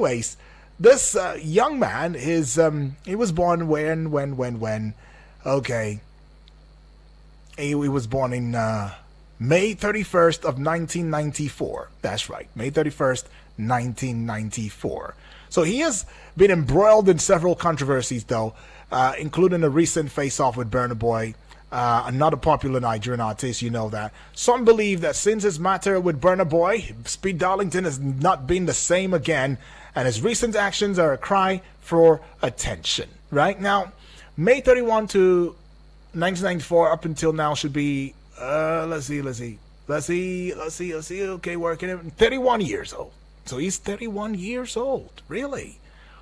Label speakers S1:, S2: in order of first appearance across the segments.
S1: anyways, this young man he was born when. Okay, he was born in May 31st of 1994. That's right, May 31st, 1994. So he has been embroiled in several controversies, though, including a recent face-off with Burna Boy, another popular Nigerian artist, you know that. Some believe that since his matter with Burna Boy, Speed Darlington has not been the same again, and his recent actions are a cry for attention. Right now, May 31 to 1994 up until now should be, let's see. Okay, working it. 31 years old. So he's 31 years old. Really?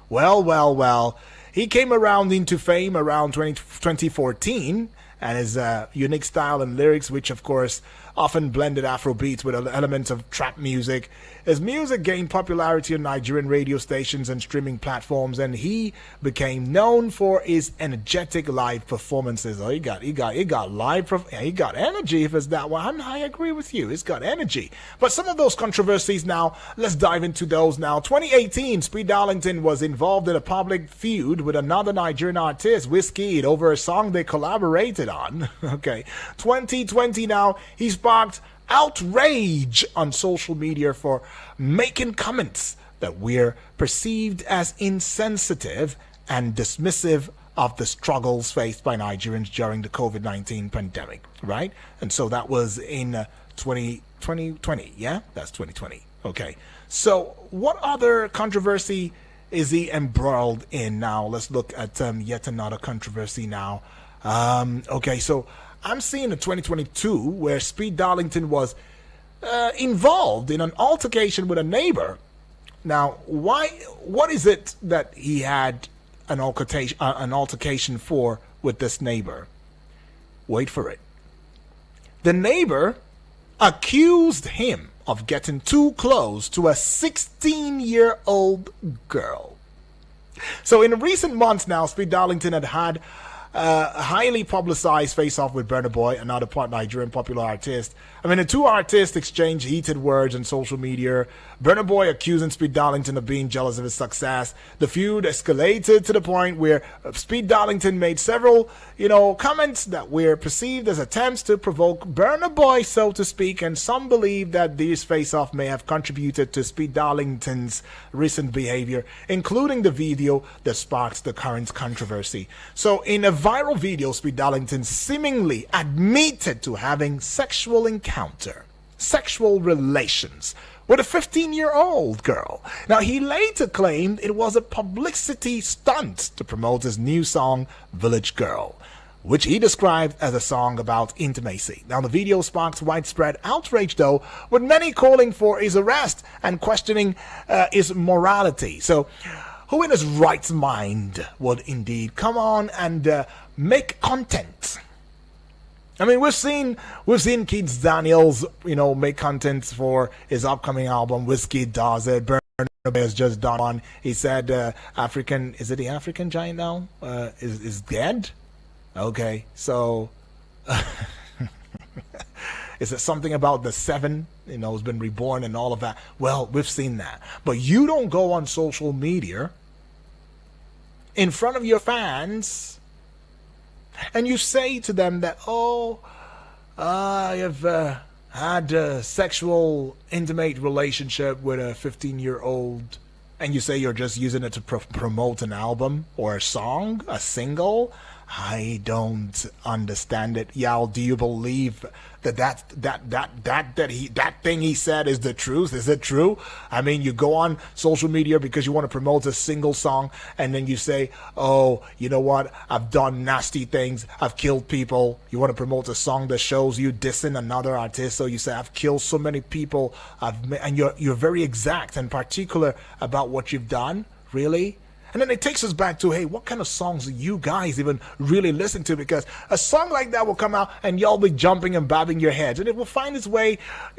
S1: Well. He came around into fame around 2014, and his unique style and lyrics, which of course often blended Afro beats with elements of trap music. His music gained popularity on Nigerian radio stations and streaming platforms, and he became known for his energetic live performances. Oh, he got he got energy. If it's that one, I agree with you. He's got energy. But some of those controversies now, let's dive into those now. 2018, Speed Darlington was involved in a public feud with another Nigerian artist, Wizkid, over a song they collaborated on. Okay, 2020 now, he sparked outrage on social media for making comments that were perceived as insensitive and dismissive of the struggles faced by Nigerians during the COVID-19 pandemic, right? And so that was in 2020, yeah? That's 2020. Okay. So what other controversy is he embroiled in now? Let's look at yet another controversy now. Okay, so I'm seeing a 2022 where Speed Darlington was involved in an altercation with a neighbor. Now, what is it that he had an altercation for with this neighbor? Wait for it. The neighbor accused him of getting too close to a 16-year-old girl. So in recent months now, Speed Darlington had a highly publicized face-off with Burna Boy, another Nigerian popular artist. I mean, the two artists exchanged heated words on social media. Burna Boy accusing Speed Darlington of being jealous of his success. The feud escalated to the point where Speed Darlington made several, comments that were perceived as attempts to provoke Burna Boy, so to speak, and some believe that these face-off may have contributed to Speed Darlington's recent behavior, including the video that sparked the current controversy. So in a viral video, Speed Darlington seemingly admitted to having sexual relations with a 15-year-old girl. Now, he later claimed it was a publicity stunt to promote his new song, Village Girl, which he described as a song about intimacy. Now, the video sparked widespread outrage, though, with many calling for his arrest and questioning his morality. So, who in his right mind would indeed come on and make content? I mean, we've seen Keith Daniels, make content for his upcoming album. Wizkid does it. Burna Boy has just done one. He said, the African giant now? Is dead? Okay, so is it something about the seven, has been reborn and all of that? Well, we've seen that. But you don't go on social media in front of your fans and you say to them that, I have had a sexual, intimate relationship with a 15-year-old, and you say you're just using it to promote an album or a song, a single. I don't understand it. Y'all, do you believe that thing he said is the truth? Is it true? I mean, you go on social media because you want to promote a single song, and then you say, oh, you know what? I've done nasty things. I've killed people. You want to promote a song that shows you dissing another artist, so you say, I've killed so many people. And you're very exact and particular about what you've done. Really? And then it takes us back to, hey, what kind of songs do you guys even really listen to? Because a song like that will come out and y'all be jumping and bobbing your heads. And it will find its way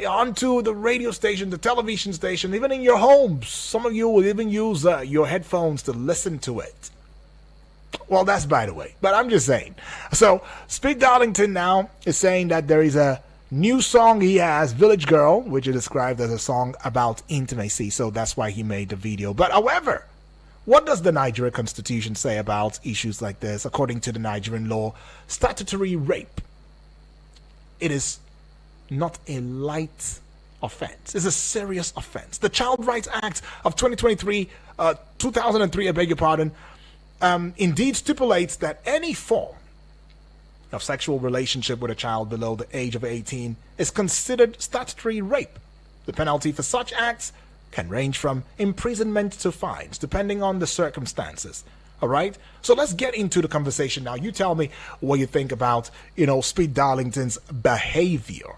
S1: onto the radio station, the television station, even in your homes. Some of you will even use your headphones to listen to it. Well, that's by the way. But I'm just saying. So, Speed Darlington now is saying that there is a New song he has, Village Girl, which is described as a song about intimacy, so that's why he made the video. But however, what does the Nigerian constitution say about issues like this? According to the Nigerian law, statutory rape, it is not a light offense. It's a serious offense. The Child Rights Act of 2003, I beg your pardon, indeed stipulates that any form of sexual relationship with a child below the age of 18 is considered statutory rape. The penalty for such acts can range from imprisonment to fines, depending on the circumstances. All right? So let's get into the conversation now. You tell me what you think about, Speed Darlington's behavior.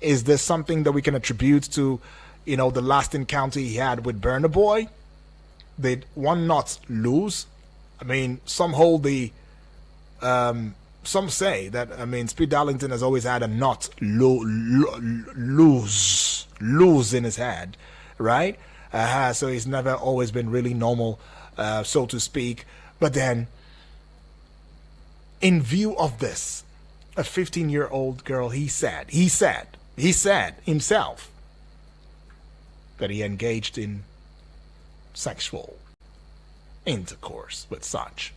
S1: Is this something that we can attribute to, the last encounter he had with Burna Boy? Did one not lose? I mean, some hold the, some say that, Speed Darlington has always had a not lose in his head, right? So he's never always been really normal, so to speak. But then, in view of this, a 15-year-old girl, he said himself that he engaged in sexual intercourse with such.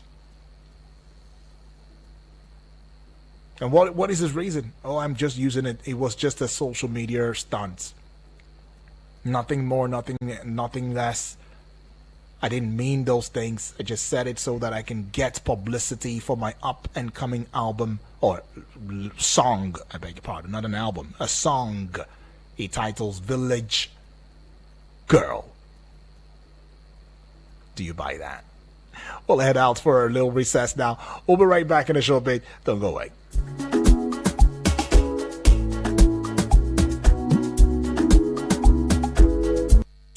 S1: And what is his reason? Oh, I'm just using it. It was just a social media stunt. Nothing more, nothing less. I didn't mean those things. I just said it so that I can get publicity for my up-and-coming album, or song, I beg your pardon, not an album, a song. He titles Village Girl. Do you buy that? We'll head out for a little recess now. We'll be right back in a short bit. Don't go away.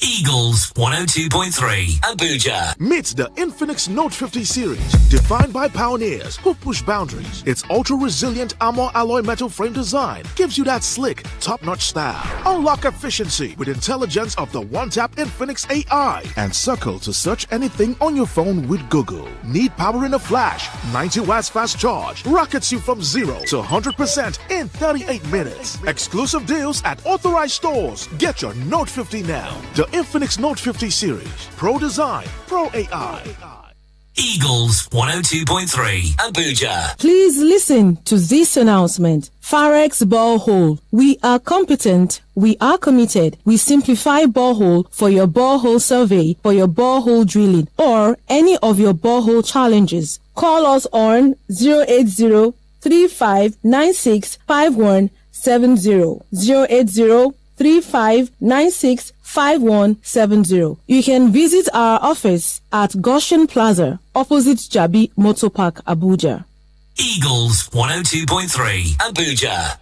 S2: Eagles 102.3 Abuja.
S3: Meet the Infinix Note 50 series, defined by pioneers who push boundaries. Its ultra-resilient armor alloy metal frame design gives you that slick, top-notch style. Unlock efficiency with intelligence of the one-tap Infinix AI and circle to search anything on your phone with Google. Need power in a flash? 90 watts fast charge rockets you from 0 to 100% in 38 minutes. Exclusive deals at authorized stores. Get your Note 50 now. The Infinix Note 50 series. Pro design, pro AI.
S2: Eagles 102.3 Abuja.
S4: Please listen to this announcement. Farex Borehole. We are competent. We are committed. We simplify borehole for your borehole survey, for your borehole drilling, or any of your borehole challenges. Call us on 080 3596 5170. 080 35965170. You can visit our office at Goshen Plaza, opposite Jabi Motor Park, Abuja.
S2: Eagles 102.3 Abuja.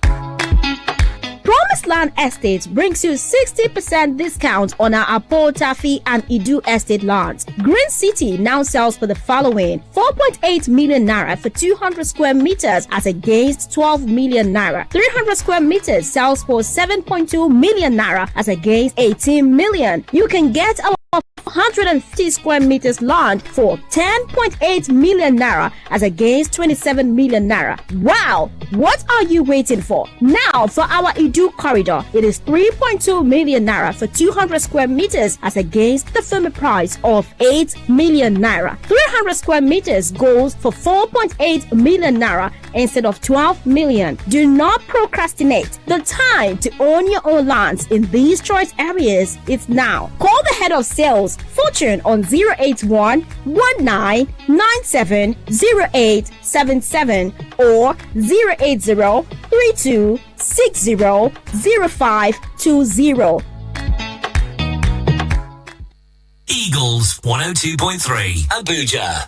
S5: Promised Land Estates brings you 60% discount on our Apo, Tafi and Idu estate lands. Green City now sells for the following: 4.8 million naira for 200 square meters as against 12 million naira. 300 square meters sells for 7.2 million naira as against 18 million. You can get our 150 square meters land for 10.8 million naira as against 27 million naira. Wow! What are you waiting for? Now for our Idu corridor, it is 3.2 million naira for 200 square meters as against the firm price of 8 million naira. 300 square meters goes for 4.8 million naira instead of 12 million. Do not procrastinate. The time to own your own lands in these choice areas is now. Call the head of sales, Fortune, on 081 1997 0877 or 080 32 60 0520.
S2: Eagles 102.3 Abuja.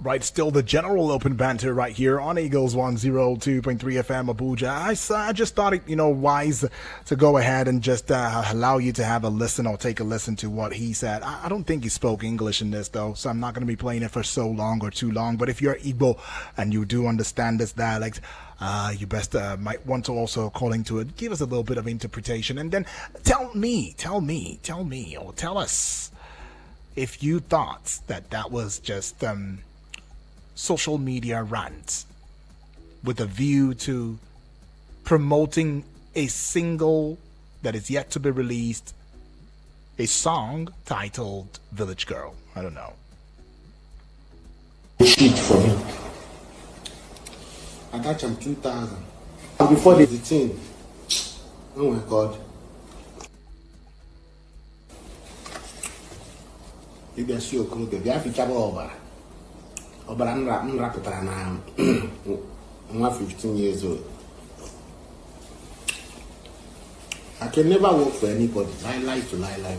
S1: Right, still the general open banter right here on Eagles 102.3 FM Abuja. I just thought it, wise to go ahead and just allow you to have a listen or take a listen to what he said. I don't think he spoke English in this, though, so I'm not going to be playing it for so long or too long. But if you're Igbo and you do understand this dialect, you best might want to also call into it. Give us a little bit of interpretation, and then tell me, or tell us if you thought that was just social media rants with a view to promoting a single that is yet to be released, a song titled Village Girl. I don't know.
S6: Shit for me. I got him 2000. Before the thing. Oh my God. You can see your clothes. You have to travel over. But I'm rapid now. I'm 15 years old. I can never work for anybody. Lie to lie.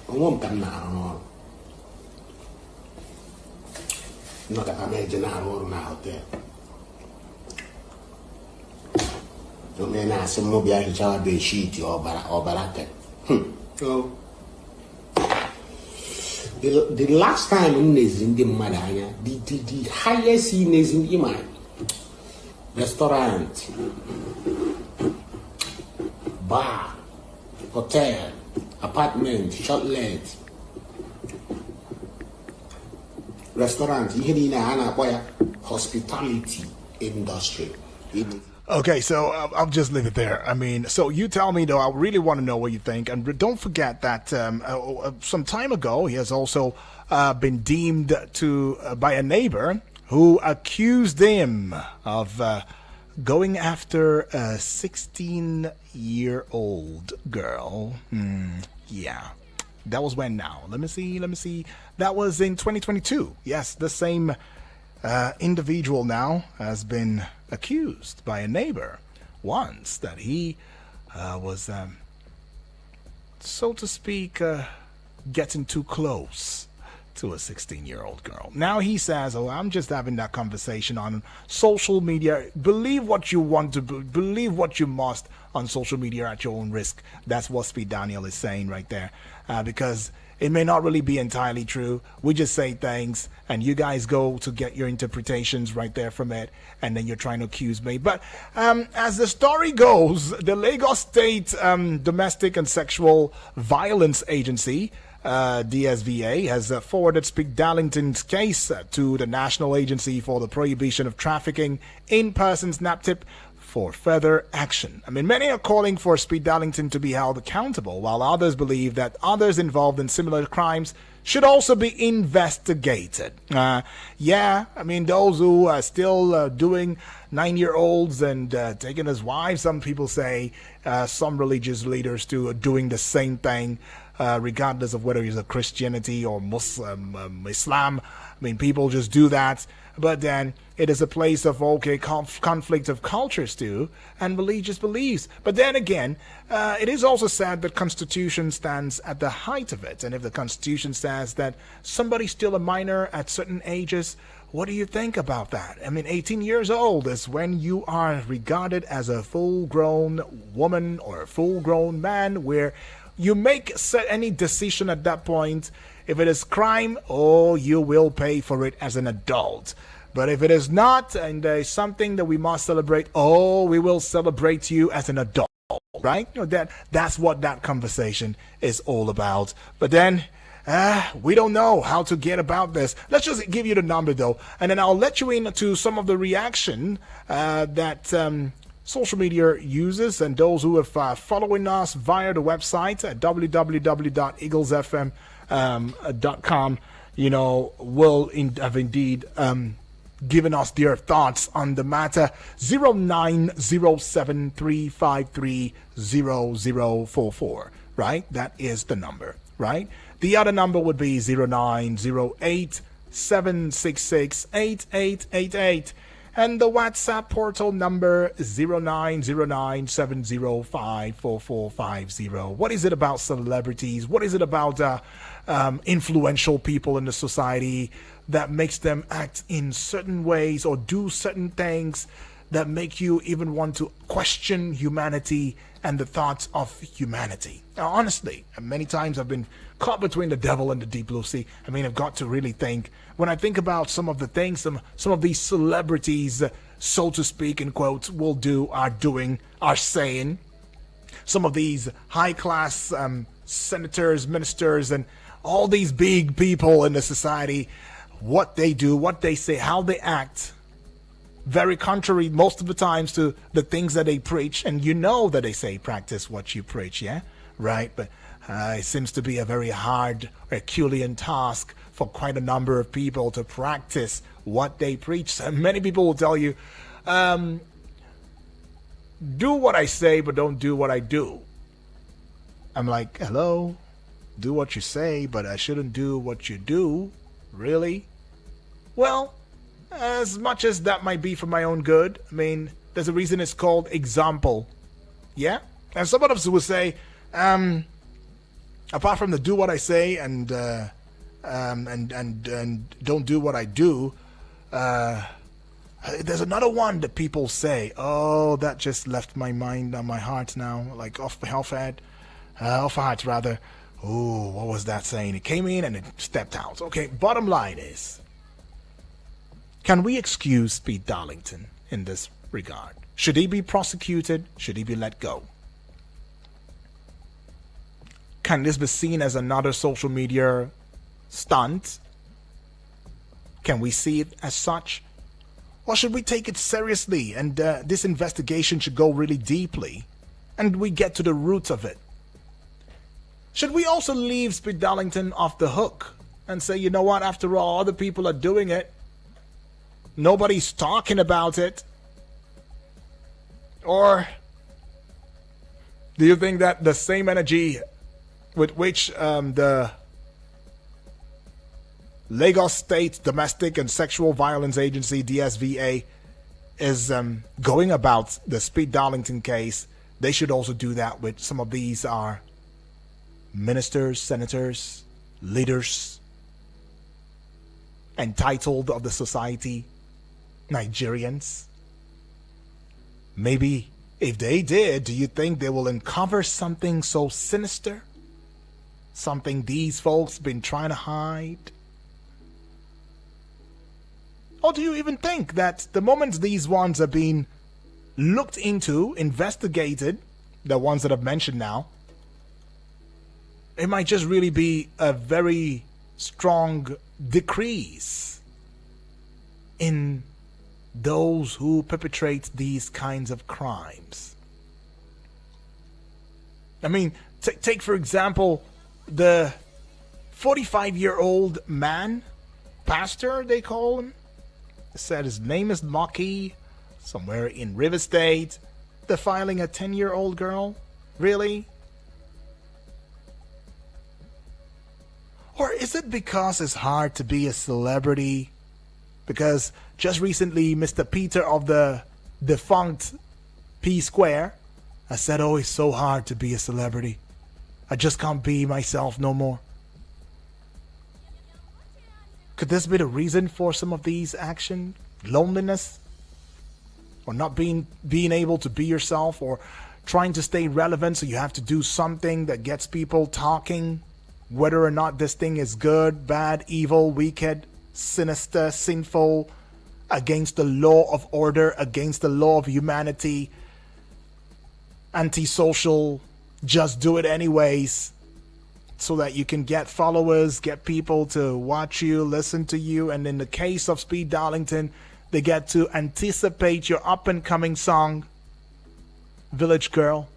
S6: I won't come now. Not that I'm a general now there. So man, I say maybe I should be sheet or baraka. So the last time in the Madaya, the highest in the mind. Restaurant, bar, hotel, apartment, shortlet, restaurant, hospitality industry.
S1: Okay, so I'll just leave it there. I mean, so you tell me, though, I really want to know what you think. And don't forget that some time ago, he has also been deemed to by a neighbor who accused him of going after a 16-year-old girl. Yeah. That was when now? Let me see. That was in 2022. Yes, the same individual now has been accused by a neighbor once that he was, so to speak, getting too close to a 16-year-old girl. Now he says, I'm just having that conversation on social media. Believe what you want to believe what you must on social media at your own risk. That's what Speed Daniel is saying right there, because it may not really be entirely true. We just say things and you guys go to get your interpretations right there from it, and then you're trying to accuse me. But as the story goes, the Lagos State Domestic and Sexual Violence Agency, DSVA, has forwarded Speak Darlington's case to the National Agency for the Prohibition of Trafficking in Persons, NAPTIP, for further action. I mean, many are calling for Speed Darlington to be held accountable, while others believe that others involved in similar crimes should also be investigated. Yeah, I mean, those who are still doing 9-year-olds and taking as wives, some people say, some religious leaders too are doing the same thing, regardless of whether it's a Christianity or Muslim, Islam. I mean, people just do that. But then it is a place of, conflict of cultures too, and religious beliefs. But then again, it is also said that Constitution stands at the height of it. And if the Constitution says that somebody's still a minor at certain ages, what do you think about that? I mean, 18 years old is when you are regarded as a full-grown woman or a full-grown man, where you make any decision at that point. If it is crime, you will pay for it as an adult. But if it is not, and there is something that we must celebrate, we will celebrate you as an adult, right? That's what that conversation is all about. But then, we don't know how to get about this. Let's just give you the number, though, and then I'll let you into some of the reaction that social media users and those who have following us via the website at www.eaglesfm.com, will have indeed given us their thoughts on the matter. 09073530044, right? That is the number, right? The other number would be 09087668888. And the WhatsApp portal number 090970544450. What is it about celebrities? What is it about influential people in the society that makes them act in certain ways or do certain things that make you even want to question humanity and the thoughts of humanity? Now, honestly, many times I've been caught between the devil and the deep blue sea. I mean, I've got to really think. When I think about some of the things some of these celebrities, so to speak, in quotes, will do, are doing, are saying, some of these high-class senators, ministers, and all these big people in the society, what they do, what they say, how they act, very contrary most of the times to the things that they preach. And you know that they say practice what you preach, yeah? Right? But it seems to be a very hard Herculean task for quite a number of people to practice what they preach. So many people will tell you, do what I say, but don't do what I do. I'm like, hello? Do what you say, but I shouldn't do what you do? Really? Well, as much as that might be for my own good, I mean, there's a reason it's called example. Yeah? And some of us will say, apart from the do what I say and don't do what I do, there's another one that people say, oh, that just left my mind on my heart now, like off heart rather. Oh, what was that saying? It came in and it stepped out. Okay, bottom line is, can we excuse Speed Darlington in this regard? Should he be prosecuted? Should he be let go? Can this be seen as another social media stunt? Can we see it as such? Or should we take it seriously and this investigation should go really deeply and we get to the roots of it? Should we also leave Speed Darlington off the hook and say, you know what, after all, other people are doing it. Nobody's talking about it. Or do you think that the same energy with which the Lagos State Domestic and Sexual Violence Agency, DSVA, is going about the Speed Darlington case, they should also do that with some of these are ministers, senators, leaders, entitled of the society, Nigerians? Maybe if they did, do you think they will uncover something so sinister? Something these folks been trying to hide? Or do you even think that the moment these ones are being looked into, investigated, the ones that I've mentioned now, it might just really be a very strong decrease in those who perpetrate these kinds of crimes? I mean, take for example, the 45-year-old man, pastor they call him, said his name is Maki, somewhere in River State, defiling a 10-year-old girl? Really? Or is it because it's hard to be a celebrity? Because just recently, Mr. Peter of the defunct P Square has said, oh, it's so hard to be a celebrity. I just can't be myself no more. Could this be the reason for some of these actions? Loneliness? Or not being able to be yourself, or trying to stay relevant, so you have to do something that gets people talking, whether or not this thing is good, bad, evil, wicked, sinister, sinful, against the law of order, against the law of humanity, antisocial, just do it anyways, so that you can get followers, get people to watch you, listen to you, and in the case of Speed Darlington, they get to anticipate your up-and-coming song, Village Girl.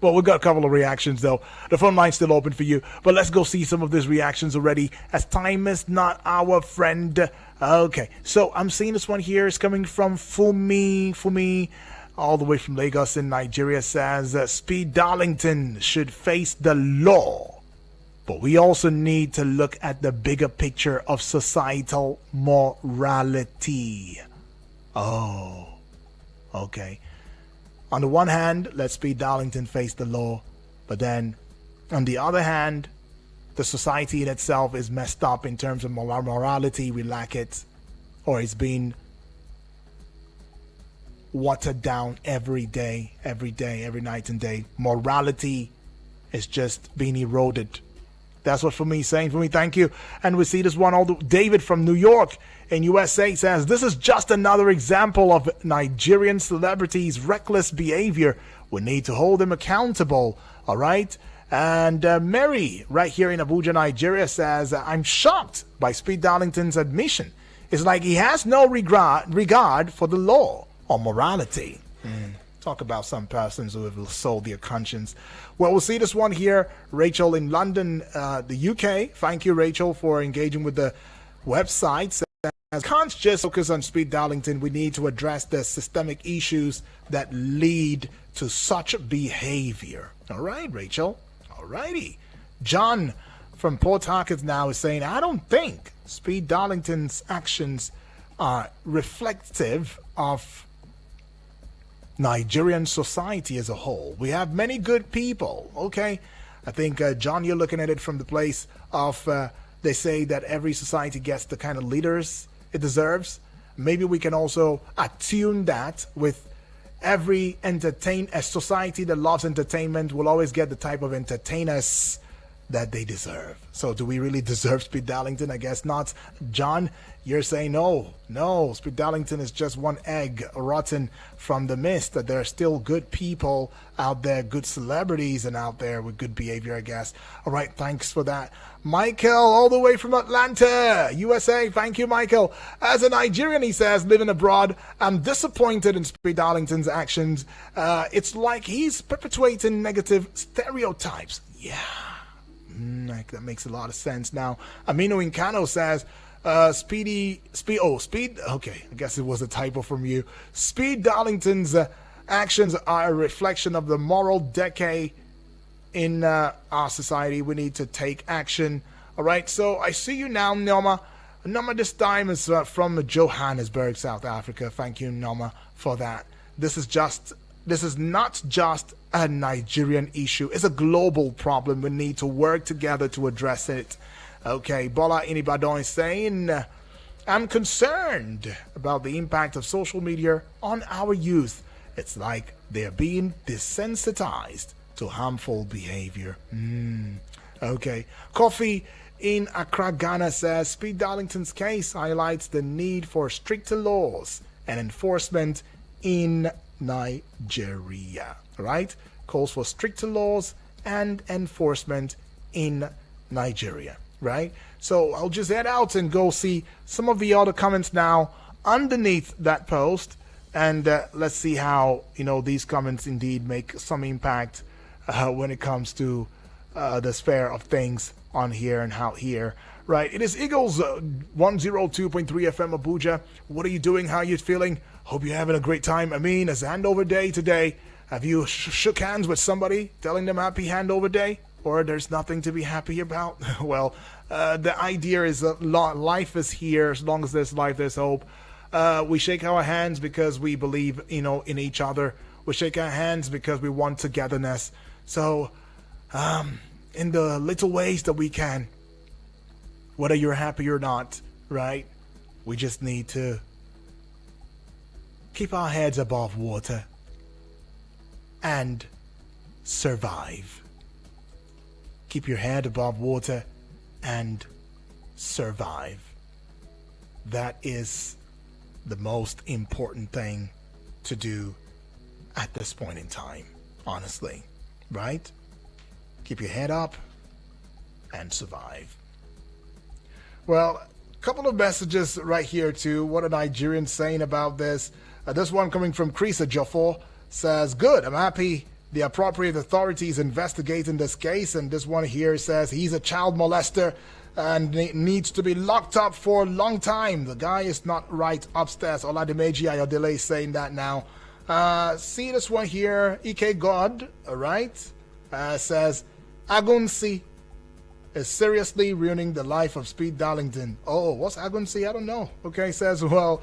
S1: Well, we've got a couple of reactions, though. The phone line's still open for you. But let's go see some of these reactions already, as time is not our friend. Okay, so I'm seeing this one here. It's coming from Fumi, all the way from Lagos in Nigeria, says Speed Darlington should face the law. But we also need to look at the bigger picture of societal morality. Oh, okay. On the one hand, let Speed Darlington face the law, but then, on the other hand, the society in itself is messed up in terms of morality. We lack it, or it's being watered down every day, every night and day. Morality is just being eroded. That's what Fumi is saying. Fumi, thank you. And we see this one, David from New York in USA says, this is just another example of Nigerian celebrities' reckless behavior. We need to hold them accountable, all right? And Mary, right here in Abuja, Nigeria, says, I'm shocked by Speed Darlington's admission. It's like he has no regard for the law or morality. Talk about some persons who have sold their conscience. Well, we'll see this one here. Rachel in London, the UK. Thank you, Rachel, for engaging with the website. Can't just focus on Speed Darlington. We need to address the systemic issues that lead to such behavior. All right, Rachel. All righty. John from Port Harcourt now is saying, I don't think Speed Darlington's actions are reflective of Nigerian society as a whole. We have many good people, okay? I think, John, you're looking at it from the place of, they say that every society gets the kind of leaders it deserves. Maybe we can also attune that with every a society that loves entertainment will always get the type of entertainers that they deserve. So do we really deserve Speed Darlington? I guess not. John, you're saying no. Speed Darlington is just one egg rotten from the mist. That there are still good people out there, good celebrities and out there with good behavior, I guess. All right, thanks for that. Michael, all the way from Atlanta, USA. Thank you, Michael. As a Nigerian, he says, living abroad, I'm disappointed in Speed Darlington's actions. It's like he's perpetuating negative stereotypes. Yeah. That makes a lot of sense. Now, Amino Incano says, Speed, okay, I guess it was a typo from you. Speed Darlington's actions are a reflection of the moral decay in our society. We need to take action. All right, so I see you now, Noma. Noma this time is from Johannesburg, South Africa. Thank you, Noma, for that. This is not just a Nigerian issue. It's a global problem. We need to work together to address it. Okay, Bola Inibadon is saying, I'm concerned about the impact of social media on our youth. It's like they're being desensitized to harmful behavior. Okay. Coffee in Accra, Ghana says, Speed Darlington's case highlights the need for stricter laws and enforcement in Nigeria. Right? Calls for stricter laws and enforcement in Nigeria. Right? So I'll just head out and go see some of the other comments now underneath that post, and let's see how these comments indeed make some impact when it comes to the sphere of things on here and out here. Right? It is Eagles 102.3 FM Abuja. What are you doing? How are you feeling? Hope you're having a great time. I mean, it's handover day today. Have you shook hands with somebody, telling them happy handover day? Or there's nothing to be happy about? Well, the idea is that life is here. As long as there's life, there's hope. We shake our hands because we believe, in each other. We shake our hands because we want togetherness. So, in the little ways that we can, whether you're happy or not, right? We just need to keep our heads above water and survive. Keep your head above water and survive. That is the most important thing to do at this point in time, honestly, right? Keep your head up and survive. Well, a couple of messages right here too. What are Nigerians saying about this? This one coming from Chris Jofo says, good, I'm happy the appropriate authorities investigating this case. And this one here says he's a child molester and needs to be locked up for a long time. The guy is not right upstairs. Oladimeji Ayodele is saying that now. See this one here, Ike God, all right, says Agunsi is seriously ruining the life of Speed Darlington. Oh, what's Agunsi? I don't know. Okay, says, well,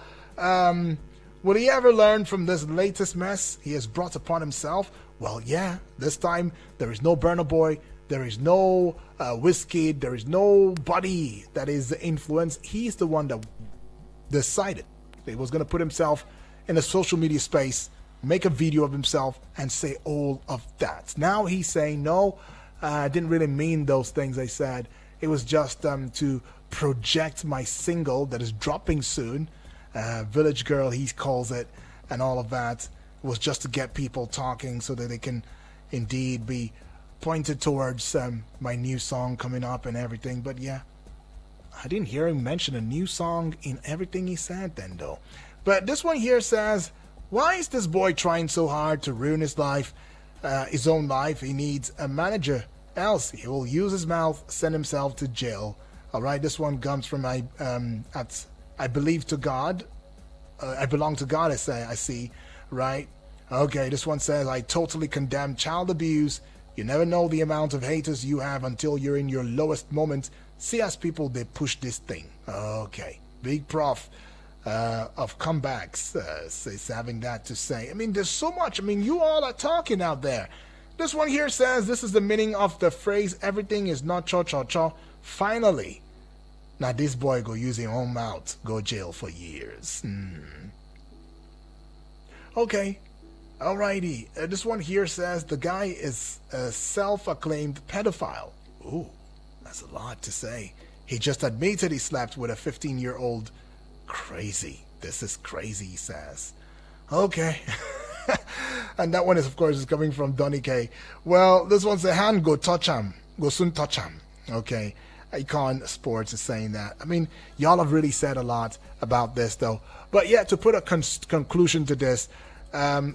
S1: will he ever learn from this latest mess he has brought upon himself? Well, yeah, this time there is no Burna Boy, there is no Wizkid, there is nobody that is the influence. He's the one that decided he was going to put himself in a social media space, make a video of himself, and say all of that. Now he's saying, no, I didn't really mean those things I said. It was just to project my single that is dropping soon. Village Girl, he calls it, and all of that was just to get people talking so that they can indeed be pointed towards my new song coming up and everything. But yeah, I didn't hear him mention a new song in everything he said then, though. But this one here says, why is this boy trying so hard to ruin his life, his own life? He needs a manager, else he will use his mouth, send himself to jail. All right, this one comes from I believe to God. I belong to God, I see, right? Okay, this one says, I totally condemn child abuse. You never know the amount of haters you have until you're in your lowest moment. See as people, they push this thing. Okay, big prof of comebacks is having that to say. I mean, there's so much. I mean, you all are talking out there. This one here says, this is the meaning of the phrase, everything is not cha-cha-cha. Finally. Now this boy go use his own mouth, go jail for years. Okay, alrighty. This one here says the guy is a self-acclaimed pedophile. Ooh, that's a lot to say. He just admitted he slept with a 15-year-old. Crazy. This is crazy, he says. Okay. And that one is, of course, is coming from Donny K. Well, this one's a hand go touch him. Go soon touch him. Okay. Icon Sports is saying that. I mean, y'all have really said a lot about this, though. But yeah, to put a conclusion to this,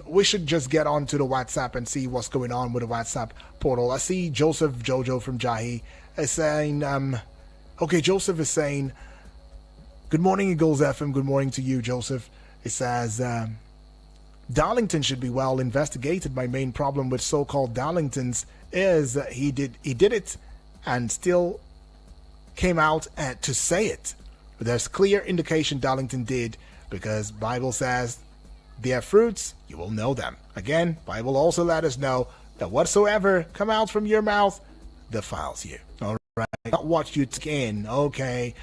S1: we should just get on to the WhatsApp and see what's going on with the WhatsApp portal. I see Joseph Jojo from Jahi is saying, okay, Joseph is saying, good morning, Eagles FM. Good morning to you, Joseph. It says, Darlington should be well investigated. My main problem with so-called Darlingtons is he did it and still came out to say it. But there's clear indication Darlington did, because Bible says their fruits, you will know them. Again, Bible also let us know that whatsoever come out from your mouth defiles you. All right, not what you take in. Okay,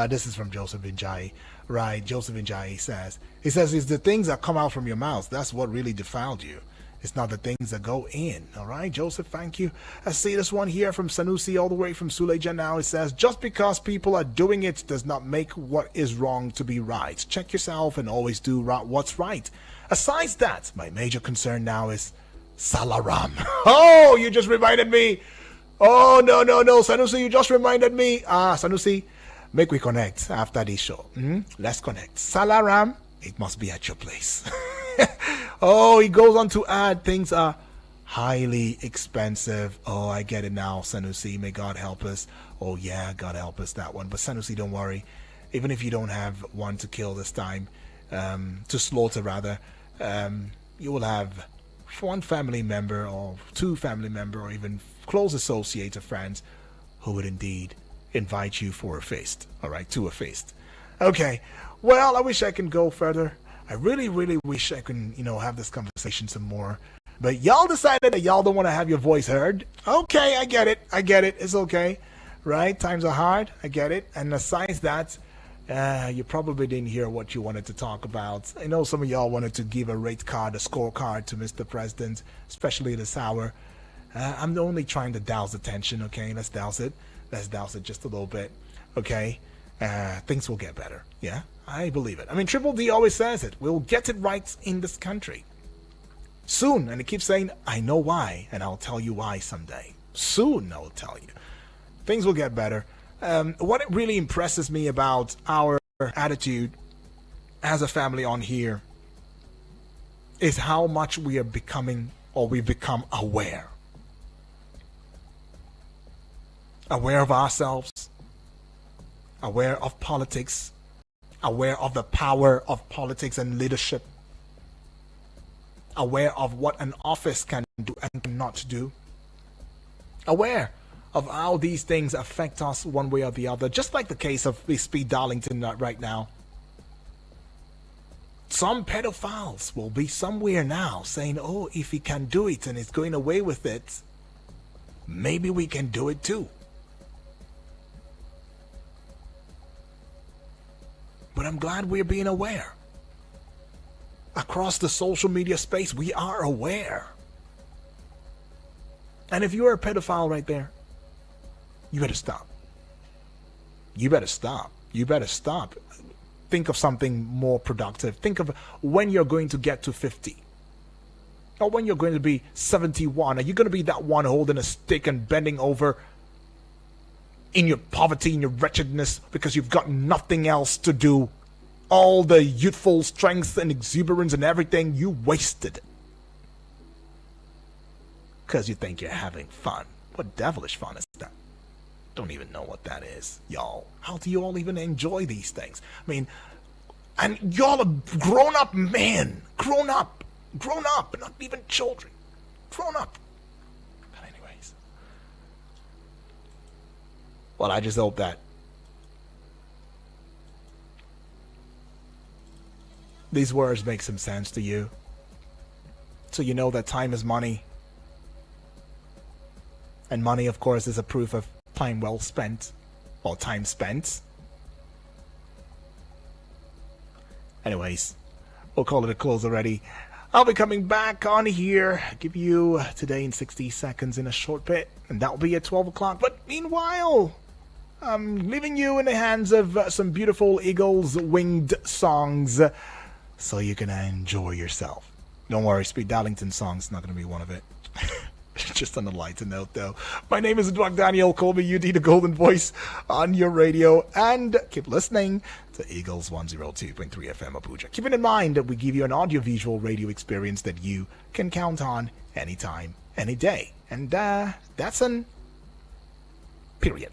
S1: this is from Joseph Injai. Right, Joseph Injai says, it's the things that come out from your mouth, that's what really defiled you. It's not the things that go in. All right, Joseph, thank you. I see this one here from Sanusi all the way from Suleja now. It says, just because people are doing it does not make what is wrong to be right. Check yourself and always do what's right. Aside that, my major concern now is Salaram. Oh, you just reminded me. Oh, no, Sanusi, you just reminded me. Sanusi, make we connect after this show. Let's connect. Salaram, it must be at your place. Oh, he goes on to add things are highly expensive. Oh, I get it now, Sanusi. May God help us. Oh, yeah, God help us, that one. But Sanusi, don't worry. Even if you don't have one to kill this time, to slaughter rather, you will have one family member or two family member or even close associates or friends who would indeed invite you for a feast. All right, to a feast. Okay, well, I wish I can go further. I really, really wish I can, have this conversation some more. But y'all decided that y'all don't want to have your voice heard. Okay, I get it. It's okay. Right? Times are hard. I get it. And besides that, you probably didn't hear what you wanted to talk about. I know some of y'all wanted to give a rate card, a scorecard to Mr. President, especially this hour. I'm only trying to douse the tension, okay? Let's douse it. Let's douse it just a little bit, okay? Things will get better. Yeah, I believe it. I mean, Triple D always says it. We'll get it right in this country. Soon. And he keeps saying, I know why, and I'll tell you why someday. Soon, I'll tell you. Things will get better. What really impresses me about our attitude as a family on here is how much we are becoming, or we've become aware. Aware of ourselves, aware of politics, aware of the power of politics and leadership, aware of what an office can do and cannot do, aware of how these things affect us one way or the other, just like the case of Speed Darlington right now. Some pedophiles will be somewhere now saying, oh, if he can do it and is going away with it, maybe we can do it too. But I'm glad we're being aware. Across the social media space, we are aware. And if you're a pedophile right there, you better stop. You better stop. You better stop. Think of something more productive. Think of when you're going to get to 50. Or when you're going to be 71, are you going to be that one holding a stick and bending over in your poverty, in your wretchedness, because you've got nothing else to do? All the youthful strength and exuberance and everything, you wasted it. Because you think you're having fun. What devilish fun is that? Don't even know what that is, y'all. How do you all even enjoy these things? I mean, and y'all are grown-up men. Grown up, not even children. Grown up. But anyways. Well, I just hope that these words make some sense to you. So you know that time is money. And money, of course, is a proof of time well spent. Or time spent. Anyways, we'll call it a close already. I'll be coming back on here, give you Today in 60 Seconds in a short bit, and that'll be at 12 o'clock. But meanwhile, I'm leaving you in the hands of some beautiful Eagles winged songs, so you can enjoy yourself. Don't worry, Speed Darlington song's not going to be one of it. Just on a lighter note, though. My name is Doug Daniel. Call me UD, the Golden Voice, on your radio. And keep listening to Eagles 102.3 FM Abuja. Keeping in mind that we give you an audiovisual radio experience that you can count on anytime, any day. And that's an period.